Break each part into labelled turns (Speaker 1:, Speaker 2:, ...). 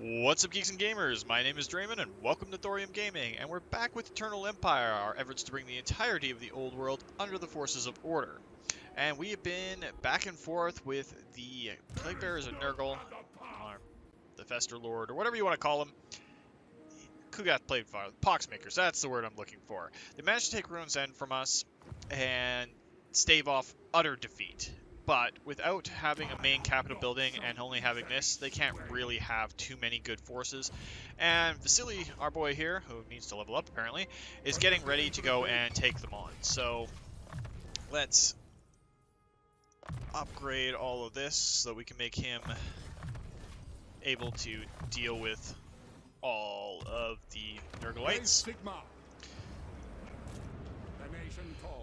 Speaker 1: What's up, geeks and gamers? My name is Drementfh, and welcome to Thorium Gaming, and we're back with Eternal Empire, our efforts to bring the entirety of the old world under the forces of order. And we have been back and forth with the Plague Bearers of Nurgle, or the Fester Lord, or whatever you want to call them. Kugath Plague Fire, Poxmakers, that's the word I'm looking for. They managed to take Rune's End from us and stave off utter defeat. But without having a main capital building and only having this, they can't really have too many good forces. And Vasily, our boy here, who needs to level up apparently, is getting ready to go and take them on. So let's upgrade all of this so that we can make him able to deal with all of the Nurglites.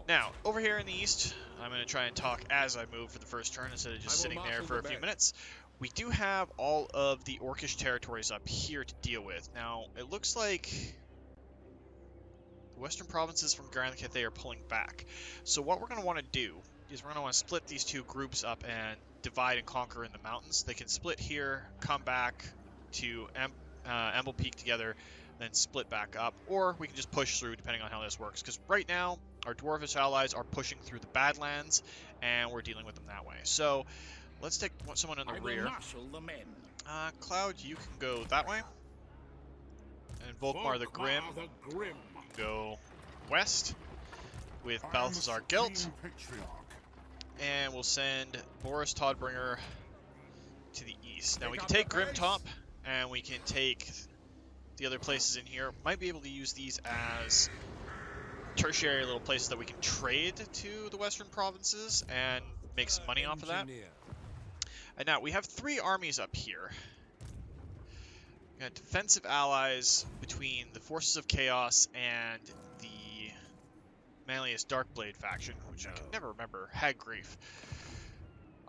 Speaker 1: Now, over here in the east, I'm going to try and talk as I move for the first turn instead of just sitting there for a few minutes. We do have all of the Orcish territories up here to deal with. Now, it looks like the western provinces from Grand Cathay are pulling back. So what we're going to want to do is we're going to want to split these two groups up and divide and conquer in the mountains. They can split here, come back to Amble Peak together, then split back up, or we can just push through depending on how this works, because right now our Dwarvish allies are pushing through the Badlands and we're dealing with them that way. So let's take someone in the rear. Cloud, you can go that way, and Volkmar the Grim go west with Balthazar Gelt, and we'll send Boris Todbringer to the east. Now we can take Grimtop and we can take the other places in here. Might be able to use these as tertiary little places that we can trade to the western provinces and make some money off of that. And now we have three armies up here. We got defensive allies between the Forces of Chaos and the Malleus Darkblade faction, which I can never remember. Hag Grief.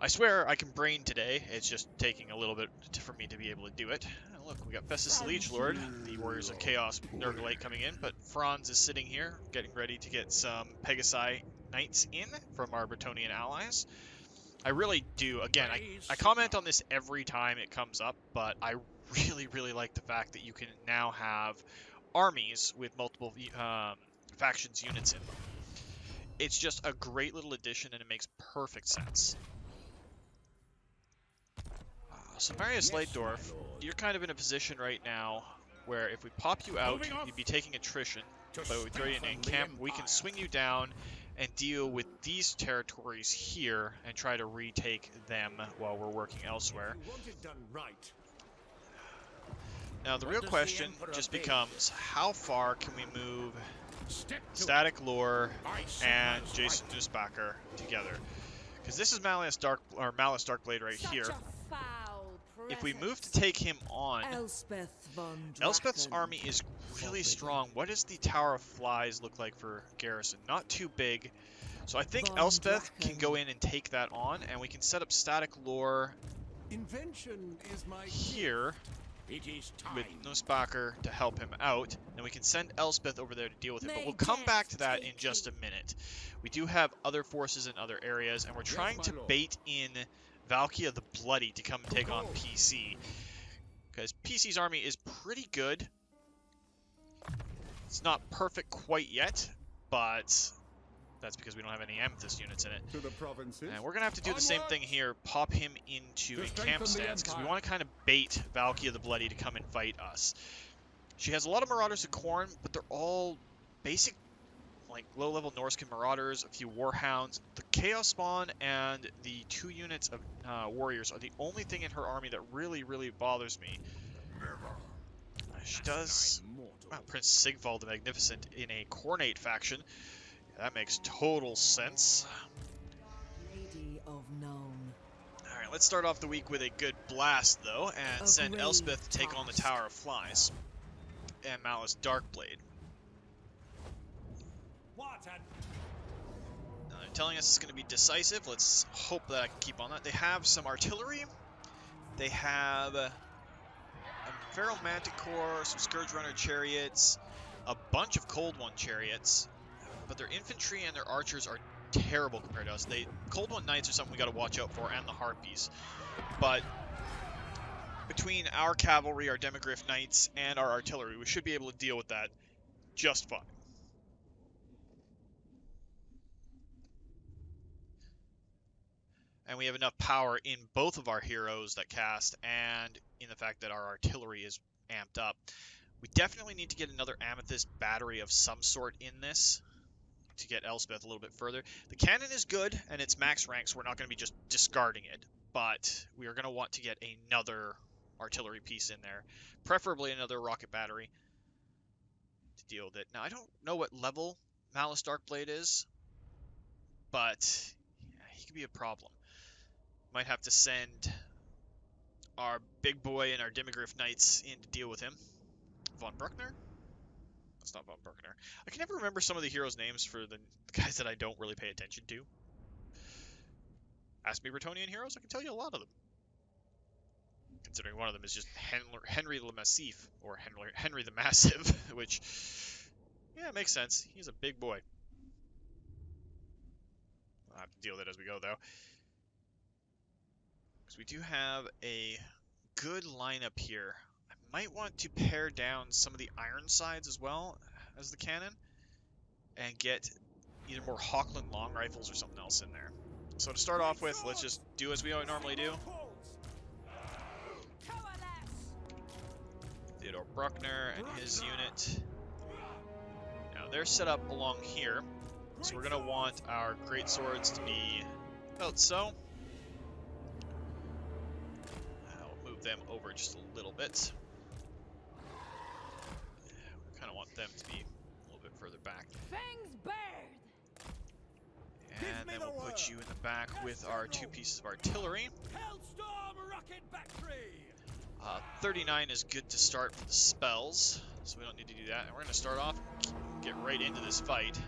Speaker 1: I swear I can brain today. It's just taking a little bit for me to be able to do it. And look, we got Festus the Liege Lord, the Warriors of Chaos Nurglite coming in, but Franz is sitting here, getting ready to get some Pegasi Knights in from our Bretonnian allies. I really do. Again, I comment on this every time it comes up, but I really like the fact that you can now have armies with multiple factions units in them. It's just a great little addition, and it makes perfect sense. So Marius Leitdorf, you're kind of in a position right now where if we pop you out, you'd be taking attrition, but we throw you in camp, we can swing you down and deal with these territories here and try to retake them while we're working elsewhere. Now the real question just becomes, how far can we move Static Lore and Jason Nussbacher together? Because this is Malleus Darkblade right here. If we move to take him on, Elspeth's army is really strong. What does the Tower of Flies look like for garrison? Not too big. So I think Elspeth can go in and take that on, and we can set up Static Lore here with Nussbacher to help him out, and we can send Elspeth over there to deal with him. But we'll come back to that in just a minute. We do have other forces in other areas, and we're trying to bait in Valkia the Bloody to come and take on PC, because PC's army is pretty good. It's not perfect quite yet, but that's because we don't have any Amethyst units in it. And we're going to have to do the same thing here, pop him into a camp stance, because we want to kind of bait Valkia the Bloody to come and fight us. She has a lot of Marauders of Khorne, but they're all basic, like low-level Norscan Marauders, a few Warhounds. The Chaos Spawn and the 2 units of Warriors are the only thing in her army that really bothers me. She does Prince Sigvald the Magnificent in a Khornate faction. That makes total sense. Alright, let's start off the week with a good blast, though, and send Elspeth to take on the Tower of Flies and Malleus Darkblade. Now they're telling us it's going to be decisive. Let's hope that I can keep on that. They have some artillery. They have a Feral Manticore, some Scourge Runner chariots, a bunch of Cold One chariots. But their infantry and their archers are terrible compared to us. Cold One Knights are something we got to watch out for, and the Harpies. But between our cavalry, our Demogryph Knights, and our artillery, we should be able to deal with that just fine. And we have enough power in both of our heroes that cast, and in the fact that our artillery is amped up. We definitely need to get another Amethyst battery of some sort in this to get Elspeth a little bit further. The cannon is good, and it's max rank, so we're not going to be just discarding it. But we are going to want to get another artillery piece in there. Preferably another rocket battery to deal with it. Now, I don't know what level Malice Darkblade is, but yeah, he could be a problem. Might have to send our big boy and our Demogryph Knights in to deal with him. Von Bruckner? That's not Von Bruckner. I can never remember some of the heroes' names for the guys that I don't really pay attention to. Ask me Bretonnian heroes, I can tell you a lot of them. Considering one of them is just Henry le Massif, or Henry the Massive, which, yeah, makes sense. He's a big boy. I'll have to deal with it as we go, though. Because we do have a good lineup here. I might want to pare down some of the Ironsides as well as the cannon, and get either more Hawkland long rifles or something else in there. So to start off with, let's just do as we normally do. Theodore Bruckner and his unit. Now they're set up along here, so we're going to want our great swords to be about so. I'll move them over just a little bit. We kind of want them to be a little bit further back. And then we'll put you in the back with our 2 pieces of artillery. 39 is good to start for the spells, so we don't need to do that. And we're going to start off and get right into this fight.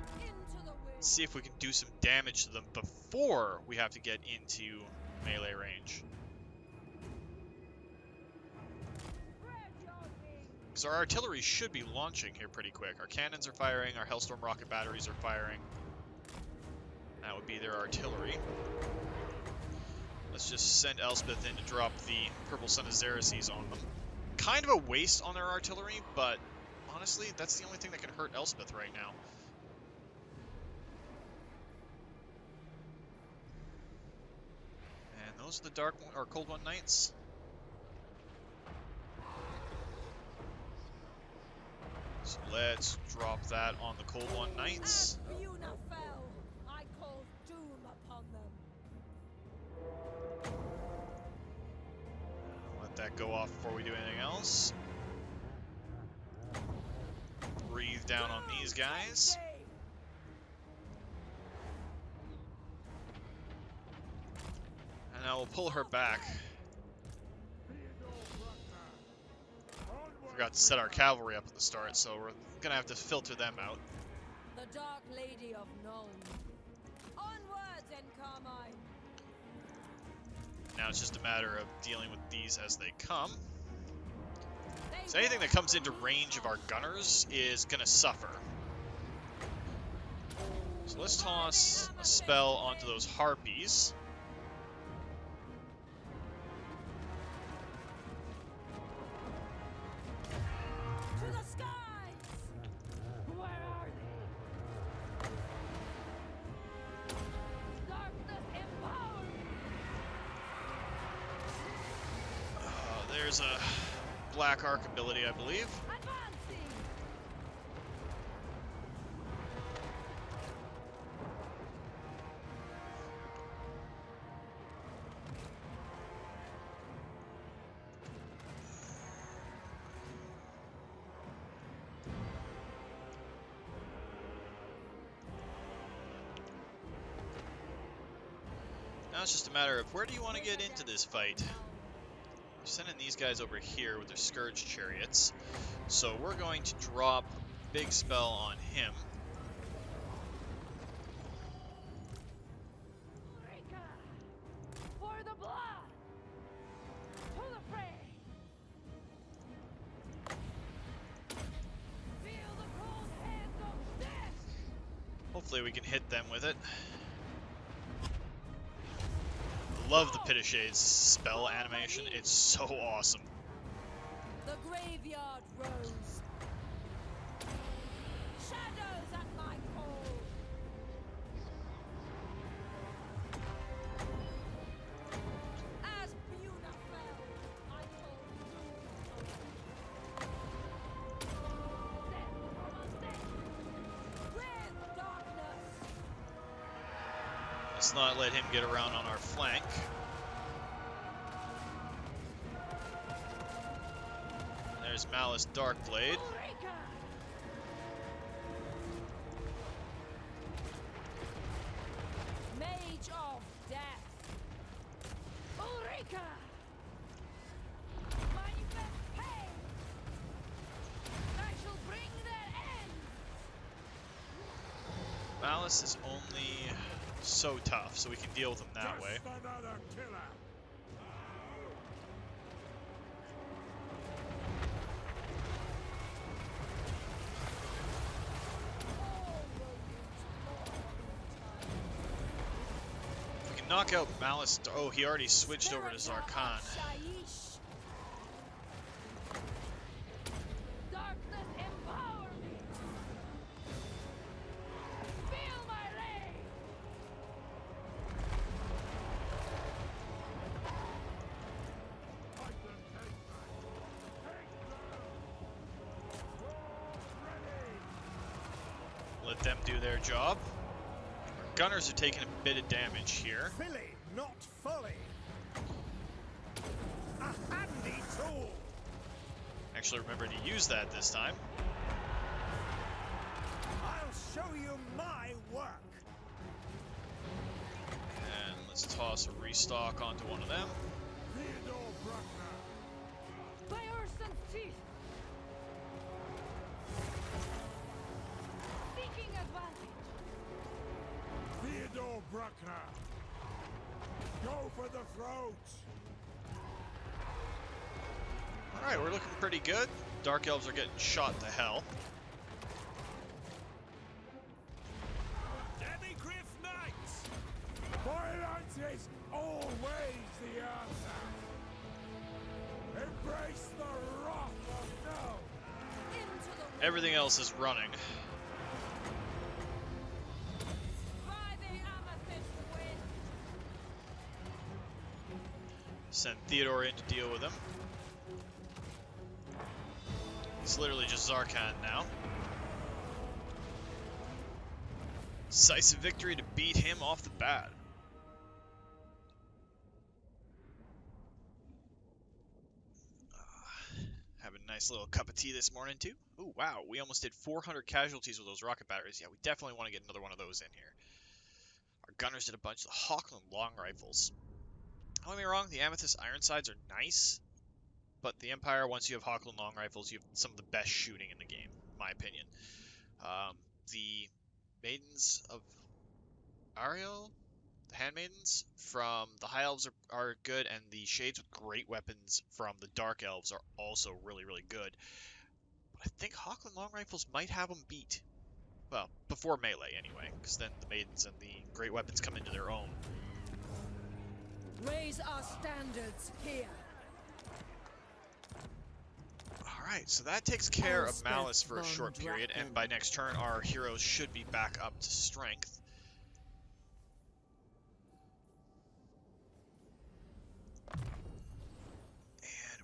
Speaker 1: See if we can do some damage to them before we have to get into melee range. Because our artillery should be launching here pretty quick. Our cannons are firing, our Hellstorm rocket batteries are firing. That would be their artillery. Let's just send Elspeth in to drop the Purple Son of Xerxes on them. Kind of a waste on their artillery, but honestly, that's the only thing that can hurt Elspeth right now. And those are the Dark or Cold One Knights. So let's drop that on the Cold One Knights. Let that go off before we do anything else. Breathe down on these guys. And now we'll pull her back. Forgot to set our cavalry up at the start, so we're gonna have to filter them out.
Speaker 2: The Dark Lady of Nuln. Onwards and Carmine.
Speaker 1: Now it's just a matter of dealing with these as they come. So anything that comes into range of our gunners is gonna suffer. So let's toss a spell onto those harpies. There's a Black Arc ability, I believe. Now it's just a matter of where do you want to get into this fight? We're sending these guys over here with their Scourge Chariots. So we're going to drop a big spell on him.
Speaker 2: For the blood! To the fray! Feel the cold hands of death!
Speaker 1: Hopefully we can hit them with it. Love the Pit of Shades spell animation. It's so awesome.
Speaker 2: graveyard rose. Shadows at my call. As Buna fell, I told with darkness.
Speaker 1: Let's not let him get around on our flank. There's Malice Darkblade.
Speaker 2: Ulrika! Mage of death. Ulrika! Manifest pain. I shall bring their end.
Speaker 1: Malice is only so tough, so we can deal with him that way.
Speaker 3: Another killer.
Speaker 1: We can knock out Malice. Oh, he already switched over to Zarkan.
Speaker 2: Shaiish. Darkness empower me. Feel my ray.
Speaker 3: I can take that. Take them. Ready.
Speaker 1: Let them do their job. Our gunners are taking a bit of damage here.
Speaker 3: Billy, not fully. A handy tool.
Speaker 1: Actually, remember to use that this time.
Speaker 3: I'll show you my work.
Speaker 1: And let's toss a restock onto one of them.
Speaker 3: Theodore Bruckner.
Speaker 2: By Urson's teeth. Seeking advantage.
Speaker 3: Theodore Bruckner. Go for the throat.
Speaker 1: Alright, we're looking pretty good. Dark Elves are getting shot to hell.
Speaker 3: Demigriff Knights. Violence is always the answer. Embrace the wrath of no.
Speaker 2: Into the
Speaker 1: Everything else is running.
Speaker 2: by the amethyst wind.
Speaker 1: Send Theodore in to deal with him. He's literally just Zarkan now. Decisive victory to beat him off the bat. Have a nice little cup of tea this morning too. Oh wow, we almost did 400 casualties with those rocket batteries. Yeah, we definitely want to get another one of those in here. Our gunners did a bunch of Hawkland long rifles. Don't get me wrong, the Amethyst Ironsides are nice, but the Empire, once you have Hawkland long rifles, you have some of the best shooting in the game, in my opinion. The Maidens of Ariel, the Handmaidens from the High Elves are good, and the Shades with great weapons from the Dark Elves are also really, really good. But I think Hawkland long rifles might have them beat. Well, before melee anyway, because then the Maidens and the great weapons come into their own.
Speaker 2: Raise our standards here.
Speaker 1: Alright, so that takes care of
Speaker 2: Elspeth
Speaker 1: Malice for a
Speaker 2: von
Speaker 1: short period, and
Speaker 2: Draken.
Speaker 1: by next turn our heroes should be back up to strength. And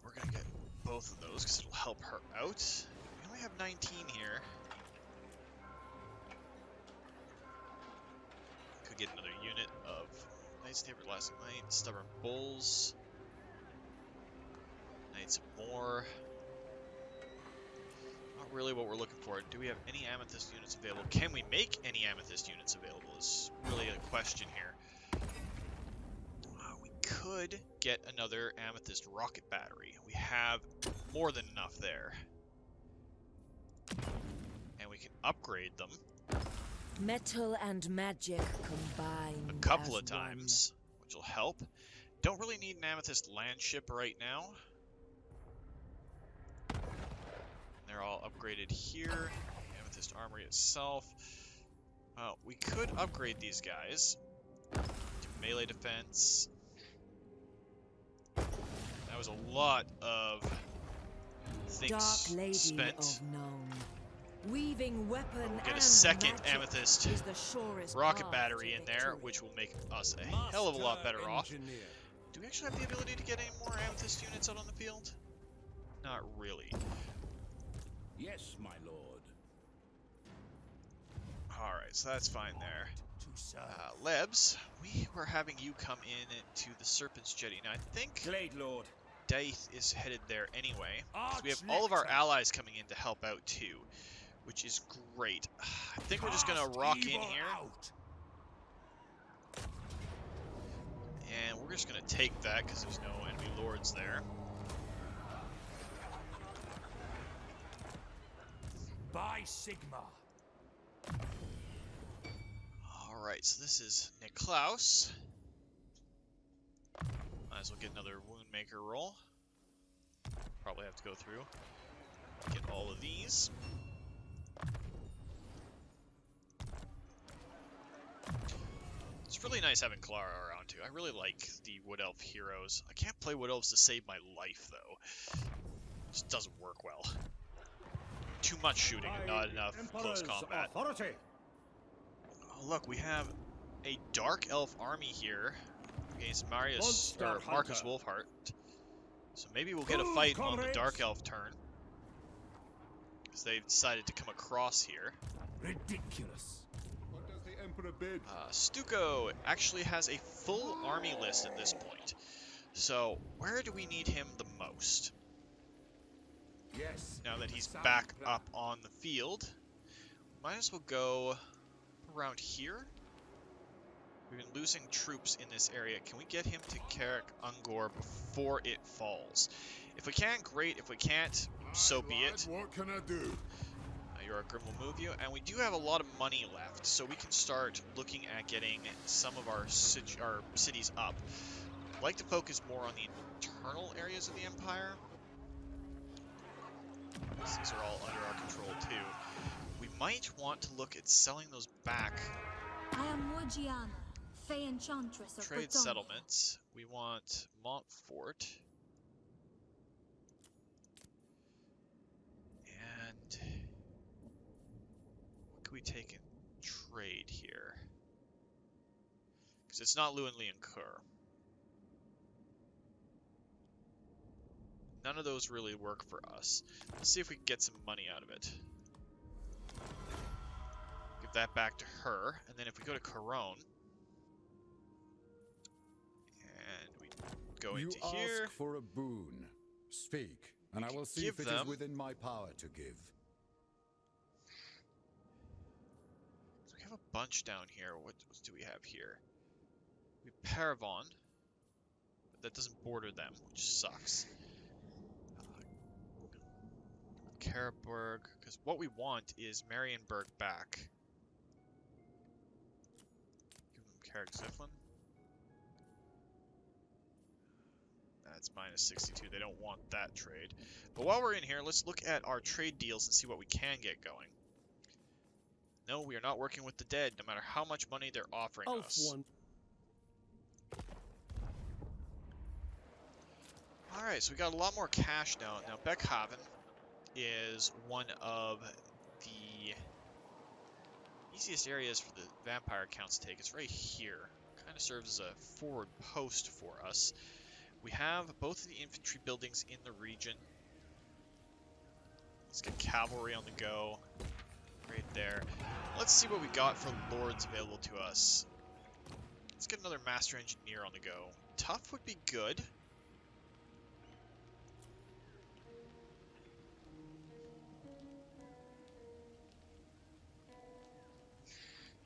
Speaker 1: we're gonna get both of those because it'll help her out. We only have 19 here. Could get another unit of Knights of the Everlasting Light, Stubborn Bulls, Knights of More. Not really what we're looking for. Do we have any Amethyst units available? Can we make any Amethyst units available is really a question here. We could get another Amethyst rocket battery. We have more than enough there. And we can upgrade them
Speaker 2: Metal and magic combined.
Speaker 1: a couple
Speaker 2: as
Speaker 1: of times, which will help. Don't really need an Amethyst land ship right now. They're all upgraded here. Amethyst Armory itself. We could upgrade these guys to melee defense. That was a lot of
Speaker 2: Dark
Speaker 1: things
Speaker 2: Lady
Speaker 1: spent.
Speaker 2: of Known. Weaving weapon
Speaker 1: We'll get a
Speaker 2: and
Speaker 1: second
Speaker 2: magic
Speaker 1: amethyst
Speaker 2: is the surest
Speaker 1: rocket
Speaker 2: path
Speaker 1: battery
Speaker 2: to
Speaker 1: in there,
Speaker 2: victory.
Speaker 1: which will make us a hell of a lot better off.
Speaker 3: Engineer.
Speaker 1: Do we actually have the ability to get any more amethyst units out on the field? Not really.
Speaker 3: Yes, my lord.
Speaker 1: Alright, so that's fine there.
Speaker 3: To serve.
Speaker 1: Lebs, we were having you come in to the Serpent's Jetty. Now, I think
Speaker 3: Glade Lord.
Speaker 1: Daith is headed there anyway. So we have all of our allies coming in to help out too, which is great. I think we're just gonna rock in here, and we're just gonna take that because there's no enemy lords there.
Speaker 3: By Sigma.
Speaker 1: Alright, so this is Niklaus. Might as well get another Woundmaker roll. Probably have to go through. Get all of these. It's really nice having Clara around too. I really like the Wood Elf heroes. I can't play Wood Elves to save my life though. It just doesn't work well. Too much shooting and not enough close combat.
Speaker 3: Authority.
Speaker 1: Oh look, we have a Dark Elf army here against Marcus
Speaker 3: Hunter.
Speaker 1: Wolfheart. So maybe we'll get a fight on the Dark Elf turn. Because they've decided to come across here.
Speaker 3: Ridiculous. What does the Emperor bid?
Speaker 1: Stuco actually has a full army list at this point. So where do we need him the most?
Speaker 3: Yes.
Speaker 1: Now that he's back up on the field, might as well go around here. We've been losing troops in this area. Can we get him to Karak Ungor before it falls? If we can, great. If we can't, so be it.
Speaker 3: What can I do?
Speaker 1: Your Grim will move you. And we do have a lot of money left, so we can start looking at getting some of our cities up. I'd like to focus more on the internal areas of the Empire. These are all under our control, too. We might want to look at selling those back.
Speaker 4: I am Morgiana, Fey Enchantress of
Speaker 1: Trade
Speaker 4: Britannia.
Speaker 1: settlements. We want Montfort. And what can we take in trade here? Because it's not Luenli and Kur. None of those really work for us. Let's see if we can get some money out of it. Give that back to her, and then if we go to Caron, and we go into here.
Speaker 5: You ask for a boon. Speak, and I will see if it is within my power to give.
Speaker 1: So we have a bunch down here. What do we have here? We have Paravon, but that doesn't border them, which sucks. Karaburg, because what we want is Marienburg back. Give them Carrick Ziflin. That's minus 62. They don't want that trade. But while we're in here, let's look at our trade deals and see what we can get going. No, we are not working with the dead, no matter how much money they're offering us. Alright, so we got a lot more cash now. Now, Beckhaven is one of the easiest areas for the vampire accounts to take. It's right here. Kind of serves as a forward post for us. We have both of the infantry buildings in the region. Let's get cavalry on the go. Right there. Let's see what we got for lords available to us. Let's get another master engineer on the go. Tough would be good.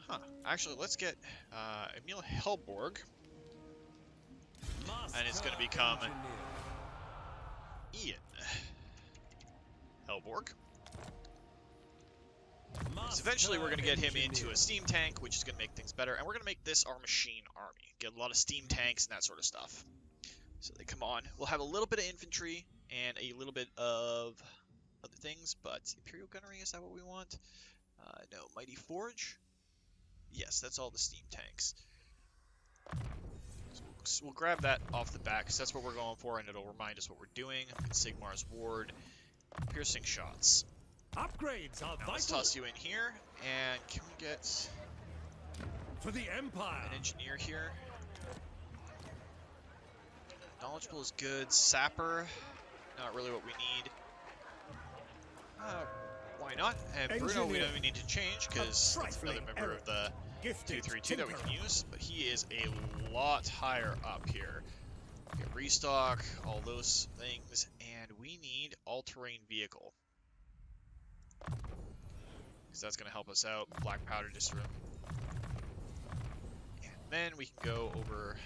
Speaker 1: Huh. Actually, let's get Emil Helborg. And it's going to become Ian Helborg. So eventually we're going to get him into a steam tank, which is going to make things better. And we're going to make this our machine army. Get a lot of steam tanks and that sort of stuff. So they come on. We'll have a little bit of infantry and a little bit of other things. But Imperial Gunnery, is that what we want? No. Mighty Forge? Yes, that's all the steam tanks. We'll grab that off the bat, because that's what we're going for, and it'll remind us what we're doing. Sigmar's Ward piercing shots.
Speaker 3: Upgrades are
Speaker 1: Now let's
Speaker 3: vital
Speaker 1: toss you in here, and can we get
Speaker 3: for the Empire.
Speaker 1: an engineer here? Knowledgeable is good. Sapper, not really what we need. Why not? And Bruno, we don't even need to change because that's another member of the 232 that we can use, but he is a lot higher up here. Get restock, all those things, and we need all-terrain vehicle. Because that's going to help us out. Black powder distrib. And then we can go over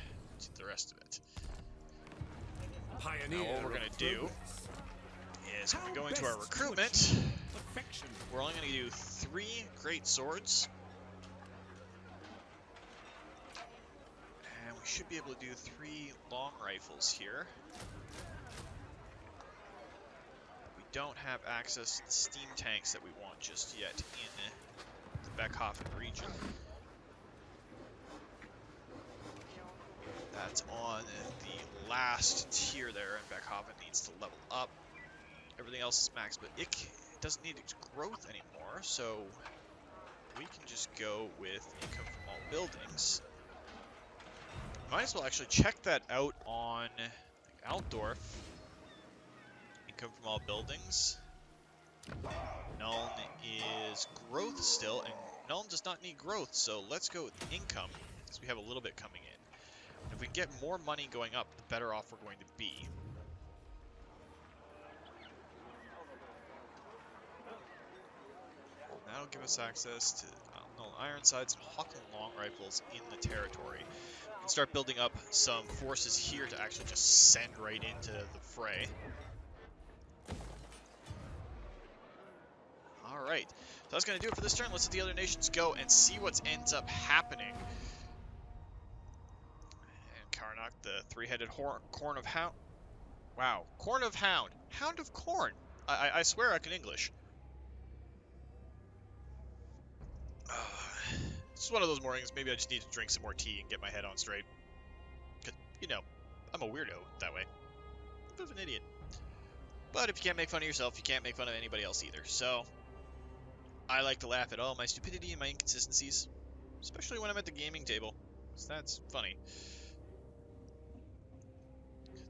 Speaker 1: to the rest of it.
Speaker 3: Pioneer
Speaker 1: now what we're going to do is when we go into our recruitment,
Speaker 3: perfection.
Speaker 1: we're only going to do 3 great swords. And we should be able to do 3 long rifles here. We don't have access to the steam tanks that we want just yet in the Beckhofen region. That's on the last tier there, and Beckhofen needs to level up. Everything else is max, but it doesn't need its growth anymore, so we can just go with income from all buildings. Might as well actually check that out on Altdorf. Income from all buildings. Nuln is growth still, and Nuln does not need growth, so let's go with income, because we have a little bit coming in. If we can get more money going up, the better off we're going to be. That'll give us access to Nuln Ironsides and Hawking Long Rifles in the territory. We can start building up some forces here to actually just send right into the fray. Alright, so that's going to do it for this turn. Let's let the other nations go and see what ends up happening. And Karnak, the 3-headed Corn of Hound. Wow, Corn of Hound. Hound of Corn. I swear I can English. This is one of those mornings, maybe I just need to drink some more tea and get my head on straight. Because, you know, I'm a weirdo that way. I'm a bit of an idiot. But if you can't make fun of yourself, you can't make fun of anybody else either. So, I like to laugh at all my stupidity and my inconsistencies. Especially when I'm at the gaming table. Because that's funny.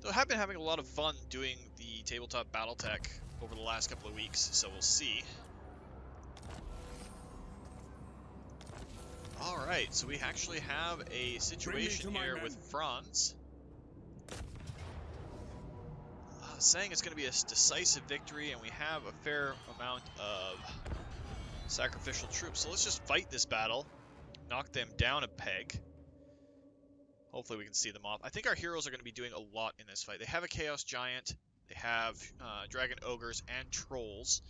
Speaker 1: So I have been having a lot of fun doing the tabletop Battletech over the last couple of weeks, so we'll see. Alright, so we actually have a situation here with Franz. Saying it's going to be a decisive victory, and we have a fair amount of sacrificial troops. So let's just fight this battle, knock them down a peg. Hopefully we can see them off. I think our heroes are going to be doing a lot in this fight. They have a Chaos Giant, they have Dragon Ogres and Trolls.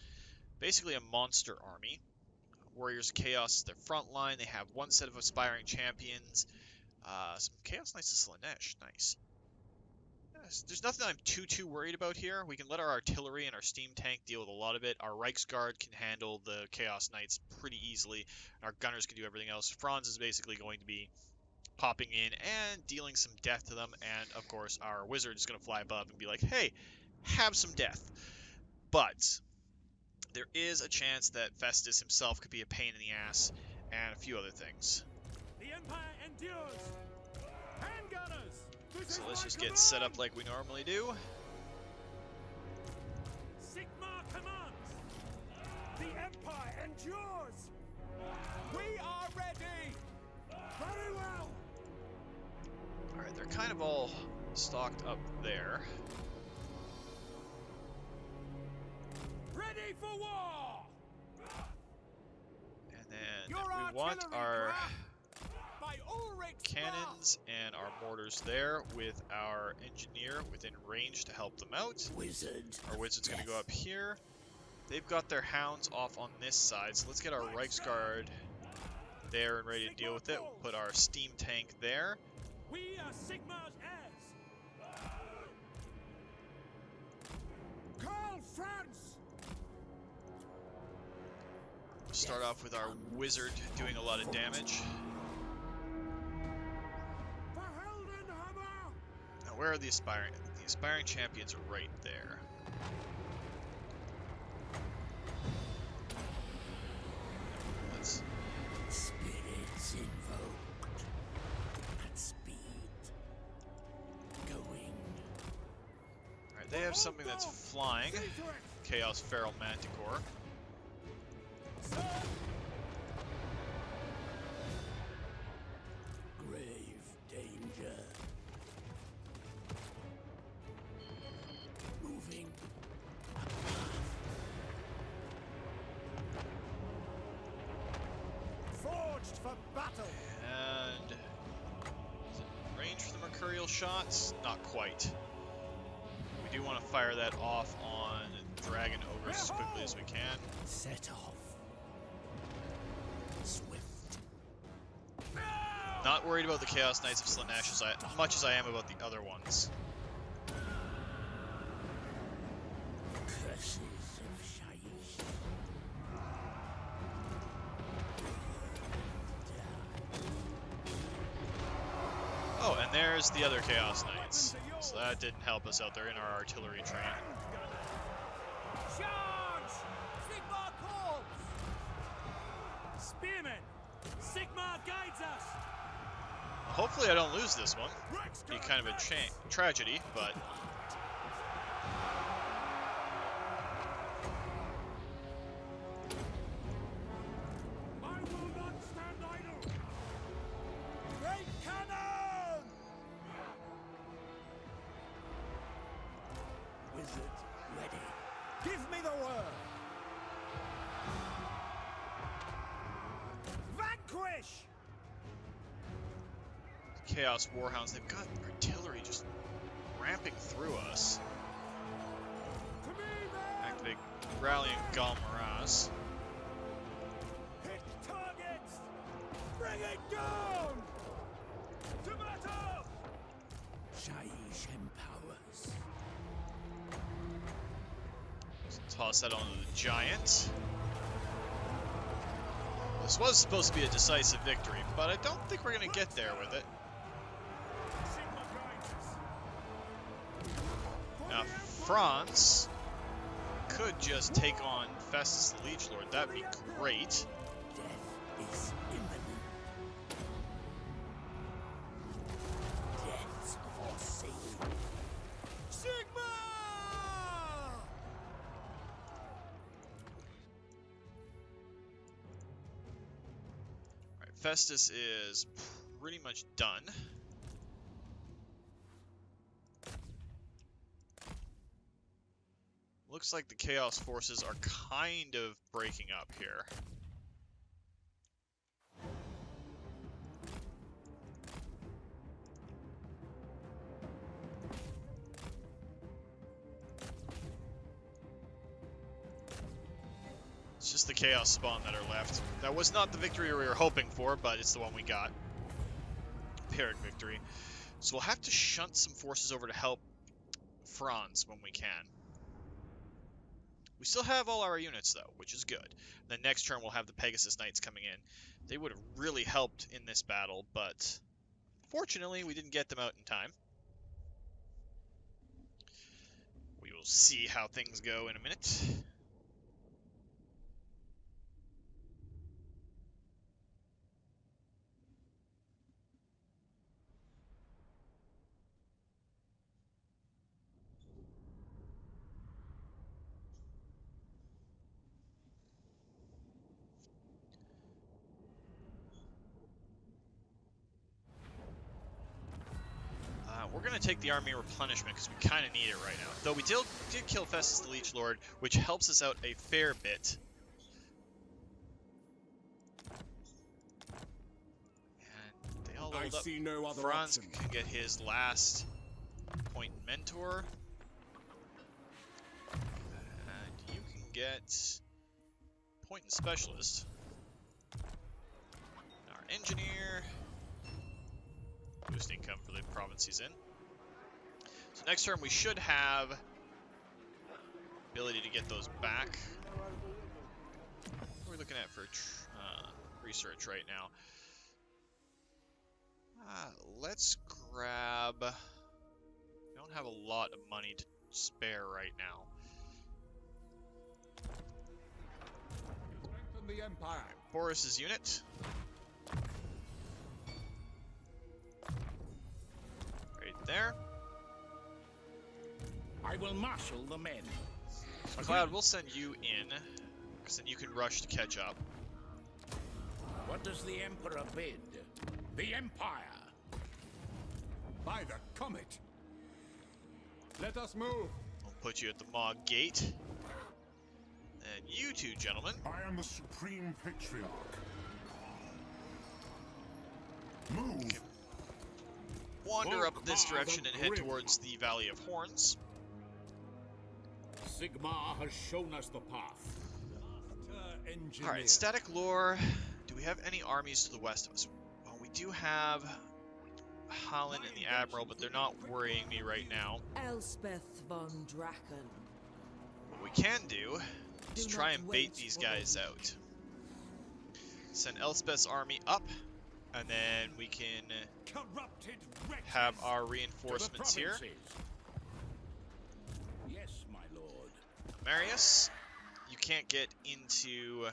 Speaker 1: Basically a monster army. Warriors of Chaos is their front line. They have one set of Aspiring Champions. Some Chaos Knights of Slaanesh. Nice. Yes, there's nothing I'm too worried about here. We can let our artillery and our steam tank deal with a lot of it. Our Reichsguard can handle the Chaos Knights pretty easily. Our gunners can do everything else. Franz is basically going to be popping in and dealing some death to them. And, of course, our wizard is going to fly above and be like, hey, have some death. But there is a chance that Festus himself could be a pain in the ass, and a few other things.
Speaker 3: The Empire endures. Handgunners.
Speaker 1: So let's just get set up like we normally do.
Speaker 3: Sigmar commands. The Empire endures. We are ready. Very well.
Speaker 1: Alright, they're kind of all stocked up there.
Speaker 3: Ready for war!
Speaker 1: And then we want our cannons and our mortars there with our engineer within range to help them out. Our wizard's going to go up here. They've got their hounds off on this side, so let's get our Reichsguard there and ready to deal with it. We'll put our steam tank there.
Speaker 3: We are Sigmar's heirs. Call France!
Speaker 1: Start off with our wizard doing a lot of damage. Now where are the aspiring? The aspiring champions are right there. They have something that's flying. Chaos Feral Manticore.
Speaker 3: Grave danger. Moving. Forged for battle.
Speaker 1: And is it range for the Mercurial shots? Not quite. We do want to fire that off on Dragon Ogres as quickly as we can.
Speaker 3: Set off. Swift.
Speaker 1: Not worried about the Chaos Knights of Slaanesh as much as I am about the other ones.
Speaker 3: Curses of Shaiish.
Speaker 1: Oh, and there's the other Chaos Knights. So that didn't help us out there in our artillery train.
Speaker 3: Charge! Sigmar calls! Spearmen! Sigmar guides us!
Speaker 1: Hopefully I don't lose this one. Be kind of a tragedy, but...
Speaker 3: I will not stand idle! Great cannon! Wizard ready. Give me the word! Vanquish!
Speaker 1: Chaos Warhounds, they've got artillery just ramping through us.
Speaker 3: To me then!
Speaker 1: Activate Rallying Galmaraz.
Speaker 3: Hit targets! Bring it down! To battle! Shaiish empowers.
Speaker 1: Toss that onto the giant. This was supposed to be a decisive victory, but I don't think we're going to get there with it. Now, Franz could just take on Festus the Liege Lord. That'd be great.
Speaker 3: Death is imminent. Death foreseen. Sigma!
Speaker 1: Alright, Festus is pretty much done. Looks like the Chaos forces are kind of breaking up here. It's just the Chaos spawn that are left. That was not the victory we were hoping for, but it's the one we got. Pyrrhic victory. So we'll have to shunt some forces over to help Franz when we can. We still have all our units, though, which is good. The next turn, we'll have the Pegasus Knights coming in. They would have really helped in this battle, but fortunately, we didn't get them out in time. We will see how things go in a minute. We're going to take the army replenishment because we kind of need it right now. Though we did kill Festus the Liege Lord, which helps us out a fair bit. And they all leveled up.
Speaker 3: see no other
Speaker 1: Franz
Speaker 3: option.
Speaker 1: can get his last point mentor. And you can get point and specialist. Our engineer. Boost income for the province he's in. So next turn we should have ability to get those back. What are we looking at for research right now? Let's grab... We don't have a lot of money to spare right now.
Speaker 5: Strengthen the Empire.
Speaker 1: Boris's unit. Right there.
Speaker 3: I I will marshal the men.
Speaker 1: Cloud, we'll send you in, because then you can rush to catch up.
Speaker 3: What does the Emperor bid? The Empire!
Speaker 5: By the comet! Let us move!
Speaker 1: We'll put you at the Mog Gate. And you two gentlemen.
Speaker 6: I am the Supreme Patriarch. Move!
Speaker 1: Wander up this direction and head towards the Valley of Horns.
Speaker 3: Sigmar has shown us the path.
Speaker 1: Alright, static lore. Do we have any armies to the west of us? Well, we do have Holland and the Admiral, but they're not worrying me right now.
Speaker 2: Elspeth von Draken.
Speaker 1: What we can do is try and bait these guys out. Send Elspeth's army up, and then we can have our reinforcements here.
Speaker 3: Yes, my lord.
Speaker 1: Marius, you can't get into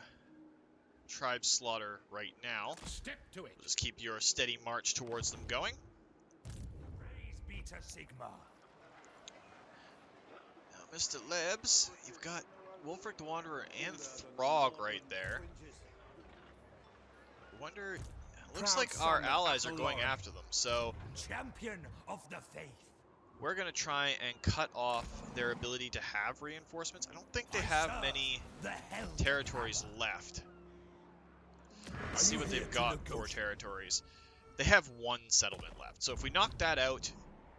Speaker 1: Tribe Slaughter right now.
Speaker 3: Step to it.
Speaker 1: We'll just keep your steady march towards them going.
Speaker 3: Praise be to Sigmar.
Speaker 1: Now, Mr. Lebs, you've got Wolfric the Wanderer and Throg right there. I wonder... Looks like our allies are going after them, so...
Speaker 3: Champion of the faith.
Speaker 1: We're going to try and cut off their ability to have reinforcements. I don't think they have many territories left. Let's see what they've got for territories. They have one settlement left. So if we knock that out,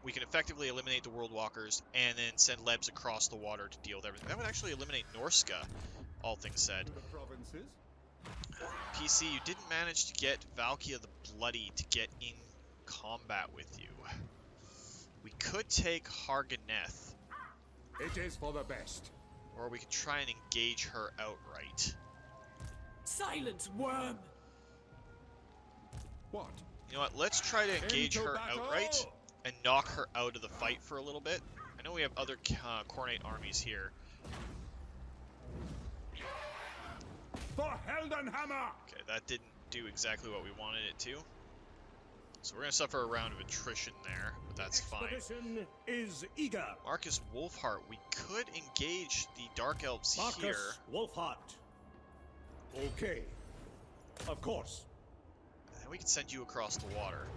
Speaker 1: we can effectively eliminate the World Walkers and then send Lebs across the water to deal with everything. That would actually eliminate Norska, all things said. PC, you didn't manage to get Valkia the Bloody to get in combat with you. We could take Harganeth.
Speaker 5: It is for the best.
Speaker 1: Or we could try and engage her outright.
Speaker 2: Silence, worm!
Speaker 5: What?
Speaker 1: You know what, let's try to engage
Speaker 5: Into
Speaker 1: her
Speaker 5: battle!
Speaker 1: outright and knock her out of the fight for a little bit. I know we have other Khornate armies here.
Speaker 3: For Heldenhammer!
Speaker 1: Okay, that didn't do exactly what we wanted it to. So we're going to suffer a round of attrition there, but that's fine.
Speaker 3: Expedition is eager.
Speaker 1: Marcus Wolfheart, we could engage the Dark Elves here.
Speaker 3: Wolfheart. Okay. Of course.
Speaker 1: And we can send you across the water.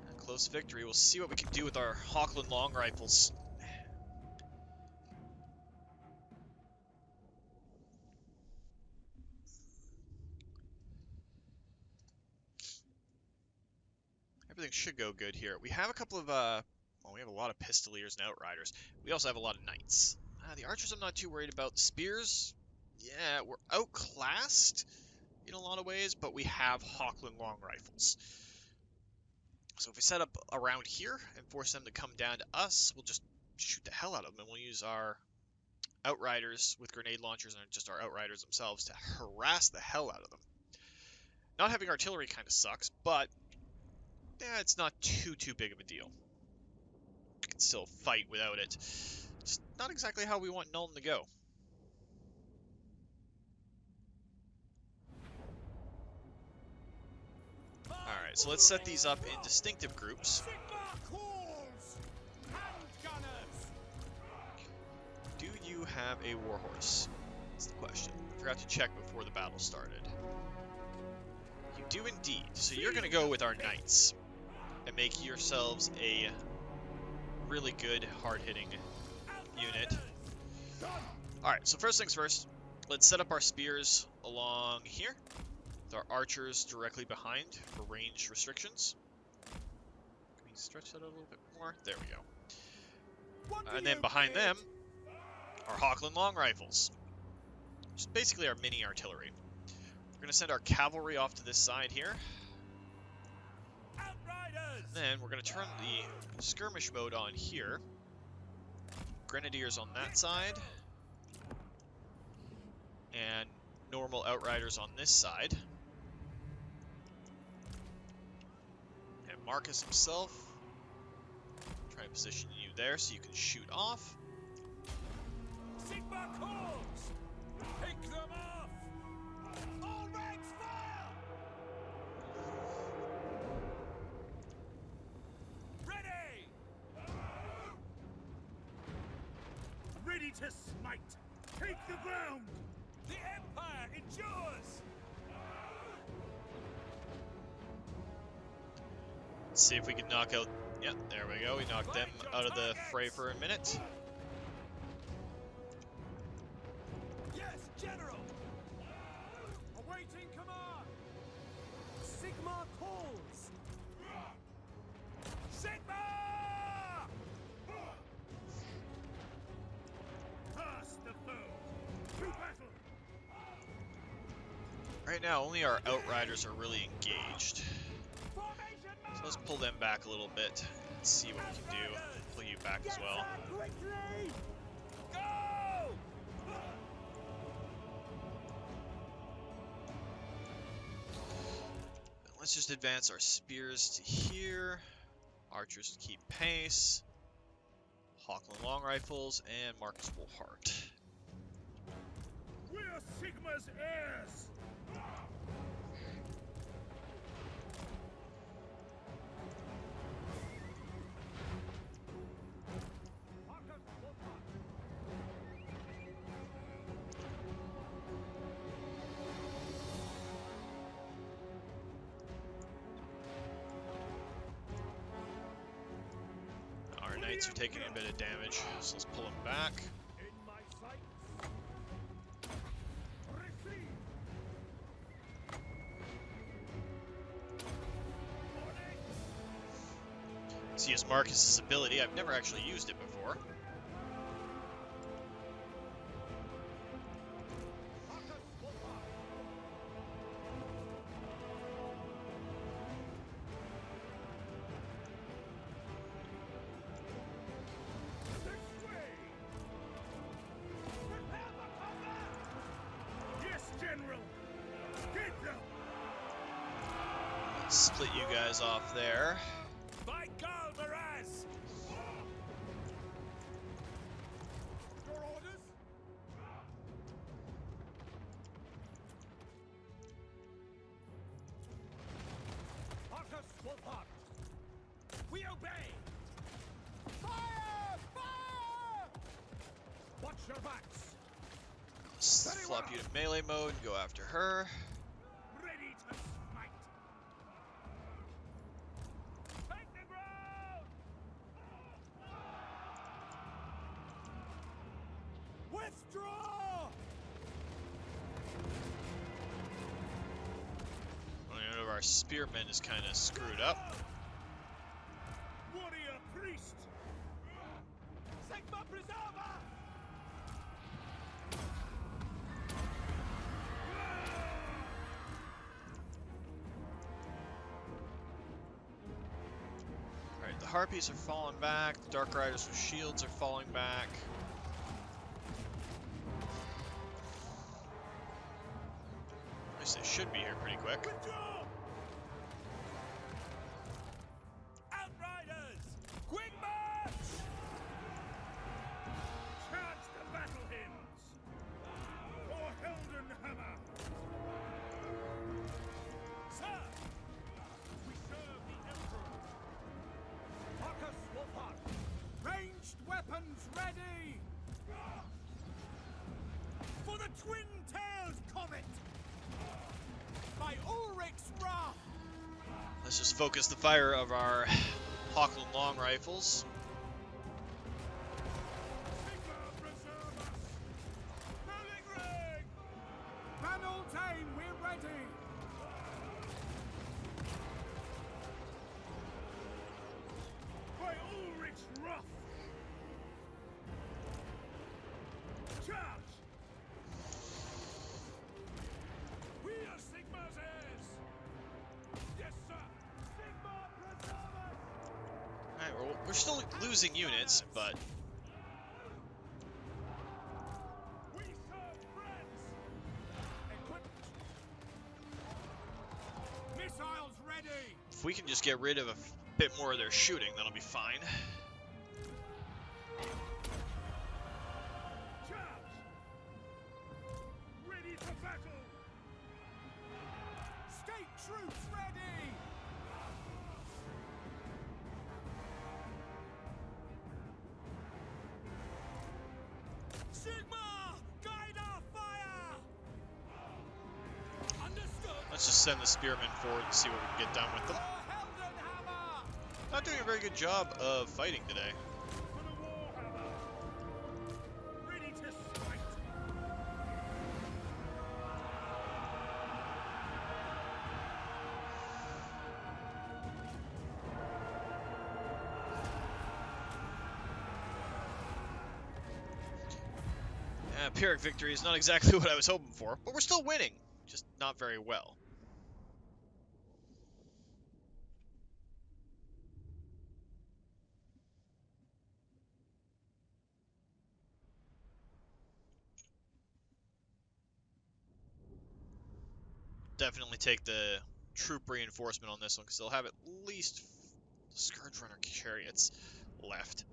Speaker 1: And close victory. We'll see what we can do with our Hochland long rifles. Everything should go good here. We have a couple of, well, we have a lot of Pistoliers and Outriders. We also have a lot of Knights. The Archers I'm not too worried about. The Spears, yeah, we're outclassed in a lot of ways, but we have Hochland long rifles. So if we set up around here and force them to come down to us, we'll just shoot the hell out of them, and we'll use our Outriders with grenade launchers and just our Outriders themselves to harass the hell out of them. Not having artillery kind of sucks, but yeah, it's not too big of a deal. We can still fight without it. Just not exactly how we want Nuln to go. Alright, so let's set these up in distinctive groups. Do you have a warhorse? That's the question. I forgot to check before the battle started. You do indeed. So you're going to go with our knights and make yourselves a really good, hard-hitting unit. Alright, so first things first, let's set up our spears along here, with our archers directly behind for range restrictions. Can we stretch that out a little bit more? There we go. And then behind them, our Hochland long rifles. Just basically our mini artillery. We're going to send our cavalry off to this side here. And then we're going to turn the skirmish mode on here. Grenadiers on that side. And normal outriders on this side. And Marcus himself. Try to position you there so you can shoot off.
Speaker 3: Sigmar calls! Pick them off! All ranks fire! Ready! to smite. Take the ground. The Empire endures.
Speaker 1: Let's see if we can knock out... Yep, there we go. We knocked them out of the fray for a minute.
Speaker 3: Yes, General. Awaiting command. Sigma calls. Sigma! Pass the foe. To battle.
Speaker 1: Right now, only our Outriders are really engaged. So let's pull them back a little bit and see what we can do. Pull you back as well.
Speaker 3: Quickly! Go!
Speaker 1: Let's just advance our spears to here. Archers to keep pace. Hawkland long rifles and Marcus Wolfhart.
Speaker 3: We're Sigma's heirs.
Speaker 1: Our knights are taking a bit of damage, so let's pull them back.
Speaker 3: In my sights. Receive. Morning.
Speaker 1: Let's use Marcus's ability. I've never actually used it before.
Speaker 3: This way. Prepare for combat. Yes, General. Get them.
Speaker 1: Let's split you guys off there.
Speaker 3: By Galvaraz! Your orders? Marcus Wolfhart! We obey! Fire! Fire! Watch your backs!
Speaker 1: Let's
Speaker 3: Very
Speaker 1: flop
Speaker 3: well.
Speaker 1: you to melee mode and go after her.
Speaker 3: Ready to smite! Take the ground! Withdraw!
Speaker 1: One of our spearmen is kind of screwed up.
Speaker 3: Warrior priest! Sigma preserver!
Speaker 1: Alright, the Harpies are falling back. The Dark Riders with shields are falling back. At least they should be here pretty quick.
Speaker 3: Withdraw! Outriders! Quick march! Charge the battle hymns! For Heldenhammer! Sir! We serve the Emperor! Marcus Wolfhart! Ranged weapons ready! For the twin-tailed comet! By Ulrich's wrath!
Speaker 1: Let's just focus the fire of our Hawkland long rifles.
Speaker 3: Sigma preserve us! Building ring! Banaltane, we're ready! By Ulrich's wrath! Charge! We are Sigma's heirs! Yes, sir! Sigma preserve us!
Speaker 1: Alright, we're still losing units, but
Speaker 3: We serve friends! Equipped! Missiles ready!
Speaker 1: if we can just get rid of a bit more of their shooting, that'll be fine.
Speaker 3: Charge! Ready for battle! State troops ready! Sigma, guide our fire. Understood.
Speaker 1: Let's just send the spearmen forward and see what we can get done with them.
Speaker 3: Heldenhammer.
Speaker 1: Not doing a very good job of fighting today.
Speaker 3: For the warhammer. Ready to smite.
Speaker 1: Pyrrhic victory is not exactly what I was hoping for, but we're still winning, just not very well. Definitely take the troop reinforcement on this one, because they'll have at least Scourge Runner chariots left.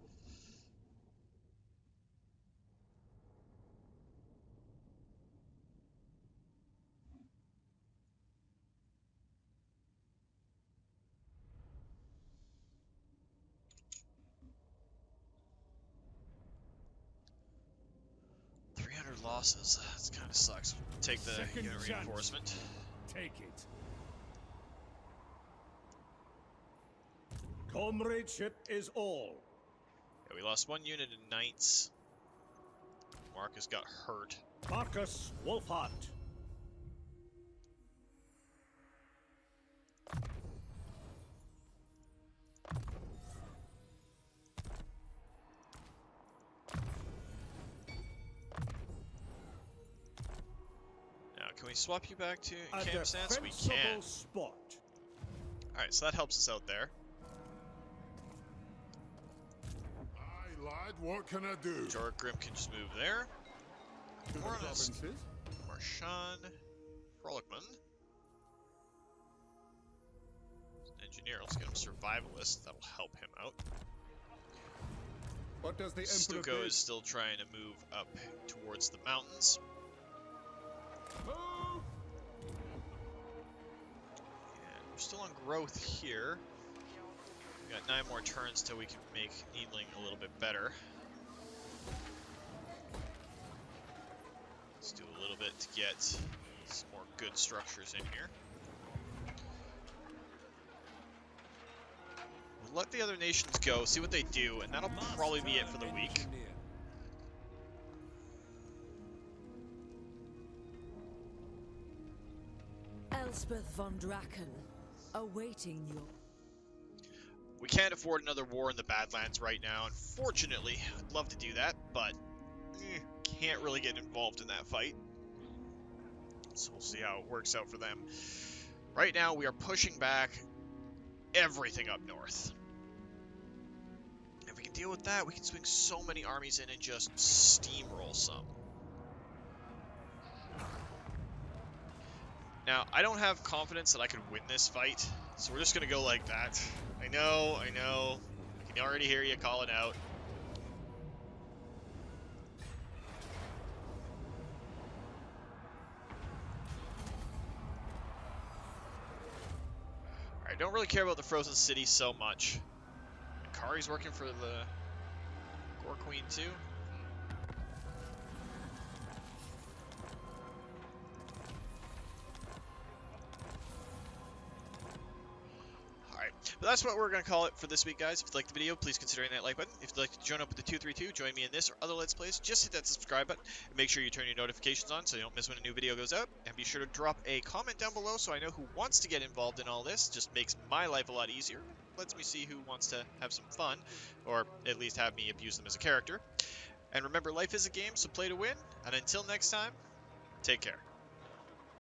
Speaker 1: Losses. That kind of sucks. Take the
Speaker 3: Second
Speaker 1: unit
Speaker 3: chance.
Speaker 1: reinforcement.
Speaker 3: Take it. Comradeship is all.
Speaker 1: Yeah, we lost one unit in Knights. Marcus got hurt.
Speaker 3: Marcus Wolfhart.
Speaker 1: Now, can we swap you back to
Speaker 3: A
Speaker 1: camp stance? We
Speaker 3: defensible
Speaker 1: can.
Speaker 3: spot.
Speaker 1: Alright, so that helps us out there.
Speaker 6: Aye, lad, what can I do?
Speaker 1: Jorg Grim can just move there.
Speaker 5: To the
Speaker 1: Mornis,
Speaker 5: provinces.
Speaker 1: Marshawn, Frolicman. Engineer, let's get him survivalist. That'll help him out.
Speaker 5: What does the Emperor
Speaker 1: Stuco
Speaker 5: bid?
Speaker 1: is still trying to move up towards the mountains.
Speaker 3: Move.
Speaker 1: And we're still on growth here. We got 9 more turns till we can make Needling a little bit better. Let's do a little bit to get some more good structures in here. We'll let the other nations go, see what they do, and that'll probably be it for the week.
Speaker 2: Elspeth von Draken, awaiting you.
Speaker 1: We can't afford another war in the Badlands right now, unfortunately. I'd love to do that, but can't really get involved in that fight. So we'll see how it works out for them. Right now, we are pushing back everything up north. If we can deal with that, we can swing so many armies in and just steamroll some. Now, I don't have confidence that I could win this fight, so we're just going to go like that. I know. I can already hear you calling out. I don't really care about the Frozen City so much. Kari's working for the Gore Queen too. Alright, but that's what we're going to call it for this week, guys. If you liked the video, please consider hitting that like button. If you'd like to join up with the 232, join me in this or other Let's Plays, just hit that subscribe button. And make sure you turn your notifications on so you don't miss when a new video goes out. And be sure to drop a comment down below so I know who wants to get involved in all this. Just makes my life a lot easier. Lets me see who wants to have some fun, or at least have me abuse them as a character. And remember, life is a game, so play to win. And until next time, take care.